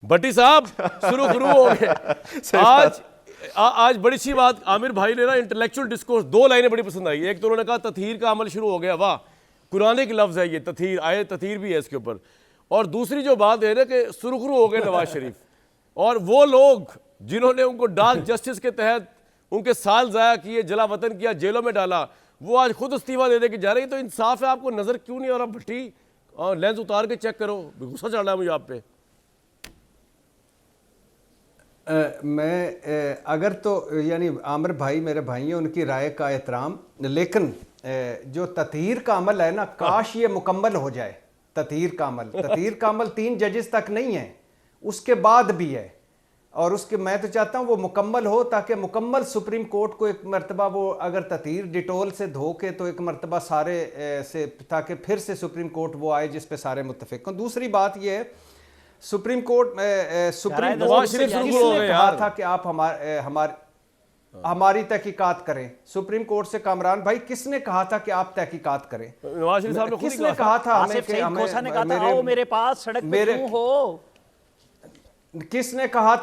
भट्टी साहब शुरू हो गए आज बड़ी सी बात। आमिर भाई ने ना इंटेलेक्चुअल डिस्कोर्स, दो लाइनें बड़ी पसंद आई। एक तो उन्होंने कहा तथहीर का अमल शुरू हो गया, वाह, कुरान के लफ्ज़ है ये, तथहीर आए, तथहीर भी है इसके ऊपर। और दूसरी जो बात है ना कि सुरखरू हो गए नवाज शरीफ, और वो लोग जिन्होंने उनको डार्क जस्टिस के तहत उनके साल ज़ाया किए, जला वतन किया, जेलों में डाला, वो आज खुद इस्तीफा दे दे के जा रही है। तो इंसाफ है, आपको नज़र क्यों नहीं आ रहा भट्टी? और लेंस उतार के चेक करो, गुस्सा चढ़ रहा है मुझे आप पे। मैं अगर तो यानी आमिर भाई मेरे भाई हैं, उनकी राय का एहतराम, लेकिन जो तथहीर का अमल है ना, काश ये मुकम्मल हो जाए। तथहीर का अमल 3 जजेस तक नहीं है, उसके बाद भी है। और उसके मैं तो चाहता हूँ वो मुकम्मल हो, ताकि मुकम्मल सुप्रीम कोर्ट को एक मरतबा वो अगर तथहीर डिटोल से धो के, तो एक मरतबा सारे से, ताकि फिर से सुप्रीम कोर्ट वो आए जिस पे सारे मुत्तफिक हों। दूसरी बात ये है, सुप्रीम कोर्ट किसने कहा था कि आप हमारी तहकीकात करें? सुप्रीम कोर्ट से कामरान भाई किसने कहा था कि आप तहकीकात करें? नवाज शरीफ साहब ने किसने कहा था हमें कि हमें मेरे पास सड़क पे क्यों हो? किसने कहा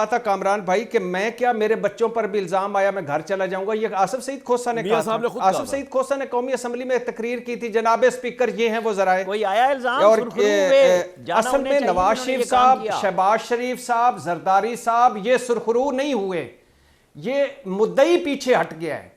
था कामरान भाई कि मैं क्या, मेरे बच्चों पर भी इल्जाम आया, मैं घर चला जाऊंगा? ये आसिफ सईद खोसा ने कहा था। आसिफ सईद खोसा ने कौमी असम्बली में तकरीर की थी, जनाब स्पीकर ये हैं वो जराए, कोई आया इल्जाम? और असल में नवाज शरीफ साहब, शहबाज शरीफ साहब, जरदारी साहब ये सुरखरू नहीं हुए, ये मुद्दई पीछे हट गया है।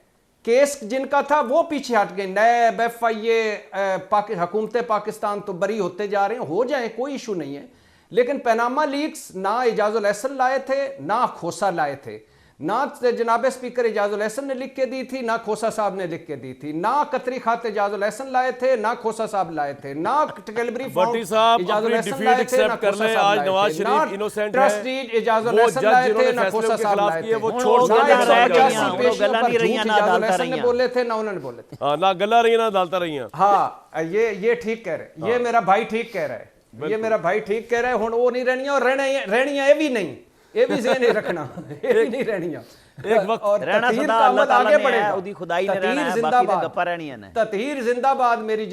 केस जिनका था वो पीछे हट गए। नैब, FIA, हुकूमत पाकिस्तान तो बरी होते जा रहे हैं, हो जाए, कोई इशू नहीं है। लेकिन पैनामा लीक्स ना एजाजुल एहसन लाए थे, ना खोसा लाए थे, ना जनाब स्पीकर एजाजुल एहसन ने लिख के दी थी, ना खोसा साहब ने लिख के दी थी, ना कतरी खाते एजाजुल एहसन लाए थे, ना खोसा साहब लाए थे, ना कैलबरी भट्टी साहब एजाजुल अपनी एहसन डिफीट लाए थे, ना एक्सेप्ट कर खोसा लें। साहब आज लाए नवाज थे, शरीफ इनोसेंट है, ट्रस्टीज एजाजुल वो एहसन जज लाए जिन्होंने थे, ना फैसले खोसा के साहब खिलाफ लाए किए थे, वो छोड़ ना के एजाजुल बताया एहसन ने बोले थे, ना उन्होंने बोले थे। हां, ना गला रही ना डालता रही। हाँ, ये ठीक कह रहे, ये मेरा भाई ठीक कह रहा है, ये मेरा भाई ठीक कह रहा है। हुण वो नहीं रहनी, और रहनियां ये भी नहीं, ये भी ज़हन नहीं रखना, ये भी नहीं रहनियां। एक वक्त और रहना तथहीर सदा का अल्लाह अमल ताला आगे ने बढ़ेगा। है, उदी खुदाई ने रहना है, बाकी तो गप्पा रहनी है। तथहीर जिंदाबाद मेरी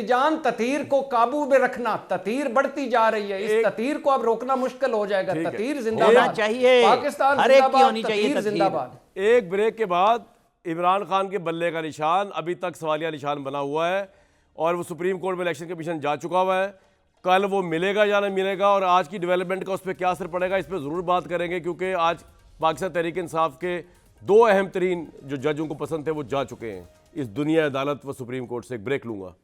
जान। तथहीर को काबू में रखना, तथहीर बढ़ती जा रही है, इस तथहीर को अब रोकना मुश्किल हो जाएगा। तथहीर जिंदाबाद चाहिए, पाकिस्तान हर एक की जिंदाबाद, होनी चाहिए तथहीर जिंदाबाद। एक ब्रेक के बाद इमरान खान के बल्ले का निशान अभी तक सवालिया निशान बना हुआ है, और वो सुप्रीम कोर्ट में इलेक्शन कमीशन जा चुका हुआ है। कल वो मिलेगा या नहीं मिलेगा, और आज की डेवलपमेंट का उस पर क्या असर पड़ेगा, इस पर ज़रूर बात करेंगे, क्योंकि आज पाकिस्तान तहरीक इंसाफ के 2 अहम तरीन जो जज उनको पसंद थे वो जा चुके हैं इस दुनिया अदालत व सुप्रीम कोर्ट से। एक ब्रेक लूँगा।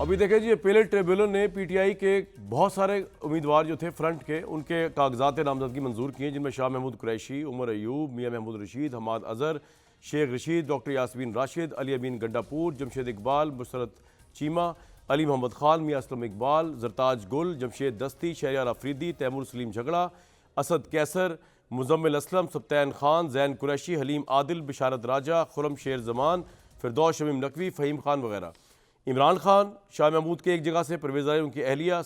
अभी देखें जी, अपीलेट ट्रिब्यूनल ने PTI के बहुत सारे उम्मीदवार जो थे फ्रंट के, उनके कागजात नामजदगी मंजूर किए, जिनमें शाह महमूद कुरैशी, उमर अयूब, मियाँ महमूद रशीद, हमाद अजहर, शेख रशीद, डॉक्टर यासमीन राशिद, अली अमीन गंडापुर, जमशेद इकबाल, मुसरत चीमा, अली मोहम्मद खान, मियाँ असलम इकबाल, जरताज गुल, जमशेद दस्ती, शहरियार अफरीदी, तैमूर सलीम झगड़ा, असद कैसर, मुजम्मिल असलम, सब्तैन खान, जैन कुरैशी, हलीम आदिल, बिशारत राजा, खुरम शेर जमान, फिरदौस शमीम नकवी, फ़हीम खान वगैरह। इमरान खान, शाह महमूद के एक जगह से, परवेज़ राय उनकी अहलिया,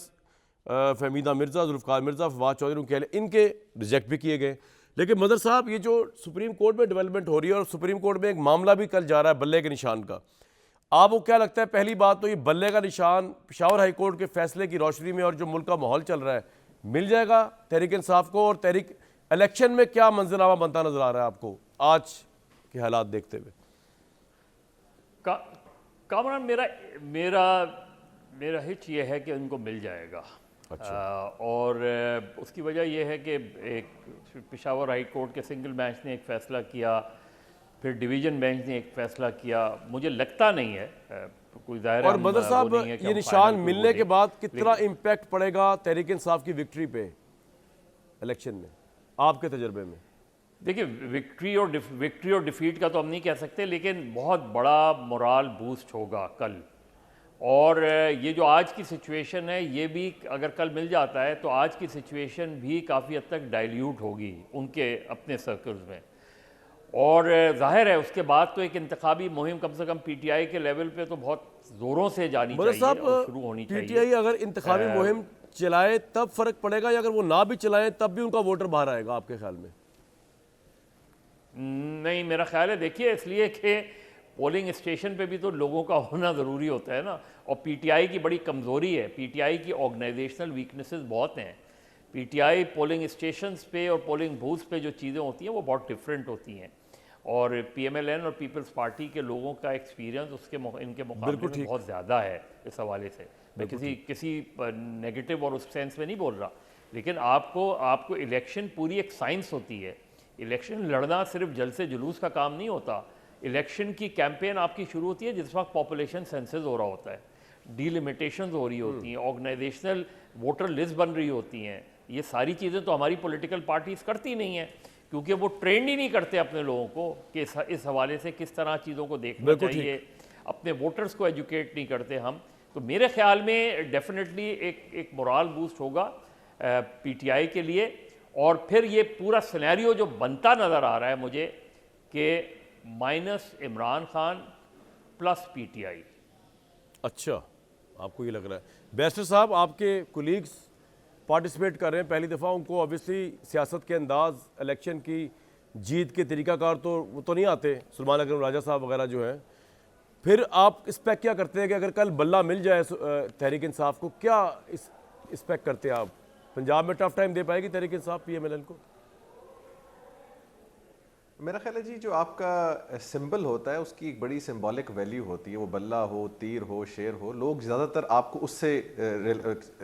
फहमीदा मिर्ज़ा, जुल्फ़िकार मिर्ज़ा, फवाद चौधरी उनके अहलिया, इनके रिजेक्ट भी किए गए। लेकिन मदर साहब, ये जो सुप्रीम कोर्ट में डेवलपमेंट हो रही है, और सुप्रीम कोर्ट में एक मामला भी कल जा रहा है बल्ले के निशान का, आपको क्या लगता है? पहली बात तो ये बल्ले का निशान पेशावर हाई कोर्ट के फैसले की रोशनी में और जो मुल्क का माहौल चल रहा है, मिल जाएगा तहरीक इंसाफ को? और तहरीक इलेक्शन में क्या मंजरनामा बनता नजर आ रहा है आपको आज के हालात देखते हुए? कामरान, मेरा हिच ये है कि उनको मिल जाएगा। अच्छा। और उसकी वजह यह है कि एक पेशावर हाई कोर्ट के सिंगल बेंच ने एक फ़ैसला किया, फिर डिवीज़न बेंच ने एक फ़ैसला किया। मुझे लगता नहीं है कोई ज़ाहिर, और मदर साहब, ये निशान मिलने के बाद कितना इम्पैक्ट पड़ेगा तहरीक इंसाफ की विक्ट्री पे इलेक्शन में, आपके तजर्बे में? देखिए, विक्ट्री और डिफीट का तो हम नहीं कह सकते, लेकिन बहुत बड़ा मोराल बूस्ट होगा कल। और ये जो आज की सिचुएशन है, ये भी अगर कल मिल जाता है तो आज की सिचुएशन भी काफ़ी हद तक डाइल्यूट होगी उनके अपने सर्कल्स में। और जाहिर है उसके बाद तो एक इंतखाबी मुहिम कम से कम PTI के लेवल पे तो बहुत ज़ोरों से जानी चाहिए और शुरू होनी चाहिए। PTI अगर इंतखाबी मुहिम चलाए तब फ़र्क पड़ेगा, या अगर वो ना भी चलाए तब भी उनका वोटर बाहर आएगा आपके ख्याल में? नहीं, मेरा ख्याल है, देखिए, इसलिए कि पोलिंग स्टेशन पे भी तो लोगों का होना ज़रूरी होता है ना। और पीटीआई की बड़ी कमज़ोरी है, पीटीआई की ऑर्गेनाइजेशनल वीकनेसेस बहुत हैं। पीटीआई पोलिंग स्टेशंस पे और पोलिंग बूथ्स पे जो चीज़ें होती हैं वो बहुत डिफरेंट होती हैं, और पीएमएलएन और पीपल्स पार्टी के लोगों का एक्सपीरियंस इनके मुकाबले में बहुत ज़्यादा है इस हवाले से। मैं किसी नेगेटिव और उस सेंस में नहीं बोल रहा, लेकिन आपको इलेक्शन पूरी एक साइंस होती है। इलेक्शन लड़ना सिर्फ जल से जुलूस का काम नहीं होता। इलेक्शन की कैंपेन आपकी शुरू होती है जिस वक्त पॉपुलेशन सेंसस हो रहा होता है, डीलिमिटेशंस हो रही होती हैं, ऑर्गेनाइजेशनल वोटर लिस्ट बन रही होती हैं। ये सारी चीज़ें तो हमारी पॉलिटिकल पार्टीज करती नहीं हैं, क्योंकि वो ट्रेंड ही नहीं करते अपने लोगों को कि इस हवाले से किस तरह चीज़ों को देखना चाहिए, अपने वोटर्स को एजुकेट नहीं करते हम। तो मेरे ख्याल में डेफिनेटली एक मोरल बूस्ट होगा पीटीआई के लिए। और फिर ये पूरा सिनेरियो जो बनता नज़र आ रहा है मुझे कि minus Imran Khan plus PTI. अच्छा, आपको ये लग रहा है। बैरिस्टर साहब, आपके कोलीग्स पार्टिसिपेट कर रहे हैं पहली दफ़ा, उनको ऑब्वियसली सियासत के अंदाज, इलेक्शन की जीत के तरीक़ाकार तो वो तो नहीं आते, सुलेमान अकरम राजा साहब वगैरह जो हैं। फिर आप इस पे क्या करते हैं कि अगर कल बल्ला मिल जाए तहरीक इंसाफ को, क्या इस पे करते हैं आप? पंजाब में टफ टाइम दे पाएगी तहरीक इंसाफ पीएमएलएन को? मेरा ख्याल है जी, जो आपका सिंबल होता है उसकी एक बड़ी सिंबॉलिक वैल्यू होती है। वो बल्ला हो, तीर हो, शेर हो, लोग ज़्यादातर आपको उससे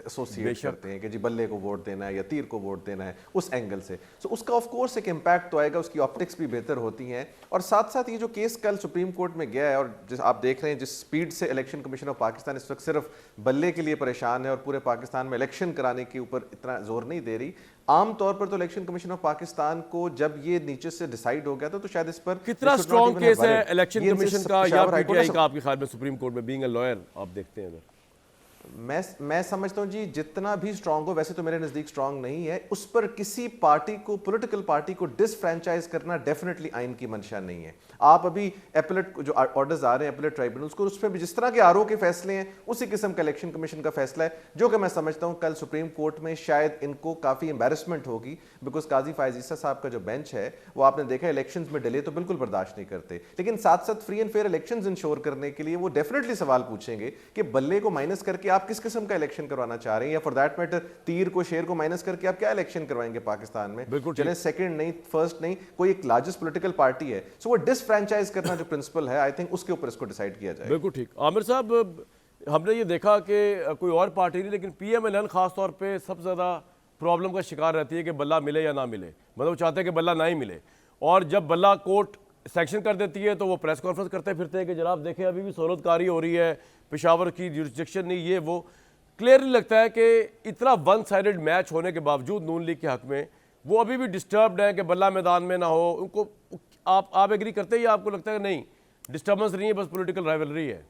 एसोसिएट करते हैं कि जी बल्ले को वोट देना है या तीर को वोट देना है, उस एंगल से। सो उसका ऑफ कोर्स एक इम्पैक्ट तो आएगा, उसकी ऑप्टिक्स भी बेहतर होती हैं। और साथ साथ ये जो केस कल सुप्रीम कोर्ट में गया है, और जिस आप देख रहे हैं जिस स्पीड से इलेक्शन कमीशन ऑफ पाकिस्तान इस वक्त सिर्फ बल्ले के लिए परेशान है और पूरे पाकिस्तान में इलेक्शन कराने के ऊपर इतना जोर नहीं दे रही। आम तौर पर तो इलेक्शन कमीशन ऑफ पाकिस्तान को जब ये नीचे से डिसाइड हो गया था तो शायद इस पर कितना स्ट्रॉन्ग केस है इलेक्शन कमीशन का या पीटीआई का आपके ख्याल में सुप्रीम कोर्ट में? बीइंग अ लॉयर आप देखते हैं अगर मैं समझता हूं जी, जितना भी स्ट्रांग हो, वैसे तो मेरे नजदीक स्ट्रांग नहीं है, उस पर किसी पार्टी को, पॉलिटिकल पार्टी को डिसफ्रेंचाइज करना डेफिनेटली आइन की मंशा नहीं है। आप अभी एपलेट जो ऑर्डर्स आ रहे हैं एपलेट ट्राइब्यूनल्स को, उस पर भी जिस तरह के आरओ के फैसले हैं उसी किस्म का इलेक्शन कमीशन का फैसला है, जो कि मैं समझता हूं कल सुप्रीम कोर्ट में शायद इनको काफी एम्बेरसमेंट होगी। बिकॉज काजी फायज ईसा साहब का जो बेंच है वो आपने देखा इलेक्शन में डिले तो बिल्कुल बर्दाश्त नहीं करते, लेकिन साथ साथ free and fair election ensure करने के लिए वो डेफिनेटली सवाल पूछेंगे कि बल्ले को माइनस करके आप किस किस्म का इलेक्शन करवाना चाह रहे हैं, या फॉर दैट मैटर तीर को, शेर को माइनस करके आप क्या इलेक्शन करवाएंगे पाकिस्तान में? चले सेकंड नहीं, फर्स्ट नहीं, कोई एक लार्जेस्ट पॉलिटिकल पार्टी है, सो वो डिसफ्रेंचाइज करना जो प्रिंसिपल है, आई थिंक उसके ऊपर इसको डिसाइड किया जाए। बिल्कुल ठीक। आमिर साहब, हमने ये देखा कि कोई और पार्टी नहीं, लेकिन पीएमएलएन खास तौर पे सबसे ज़्यादा प्रॉब्लम का शिकार रहती है कि बल्ला मिले या ना मिले। मतलब वो चाहते हैं कि बल्ला ना ही मिले, और जब बल्ला कोर्ट सेक्शन कर देती है तो वो प्रेस कॉन्फ्रेंस करते फिरते हैं कि जनाब देखें अभी भी सहूलतकारी हो रही है, पेशावर की जुरिस्डिक्शन नहीं, ये वो। क्लियरली लगता है कि इतना वन साइडेड मैच होने के बावजूद नून लीग के हक में वो अभी भी डिस्टर्ब्ड है कि बल्ला मैदान में ना हो। उनको आप एग्री करते हैं या आपको लगता है कि नहीं डिस्टर्बेंस नहीं है, बस पॉलिटिकल राइवलरी है?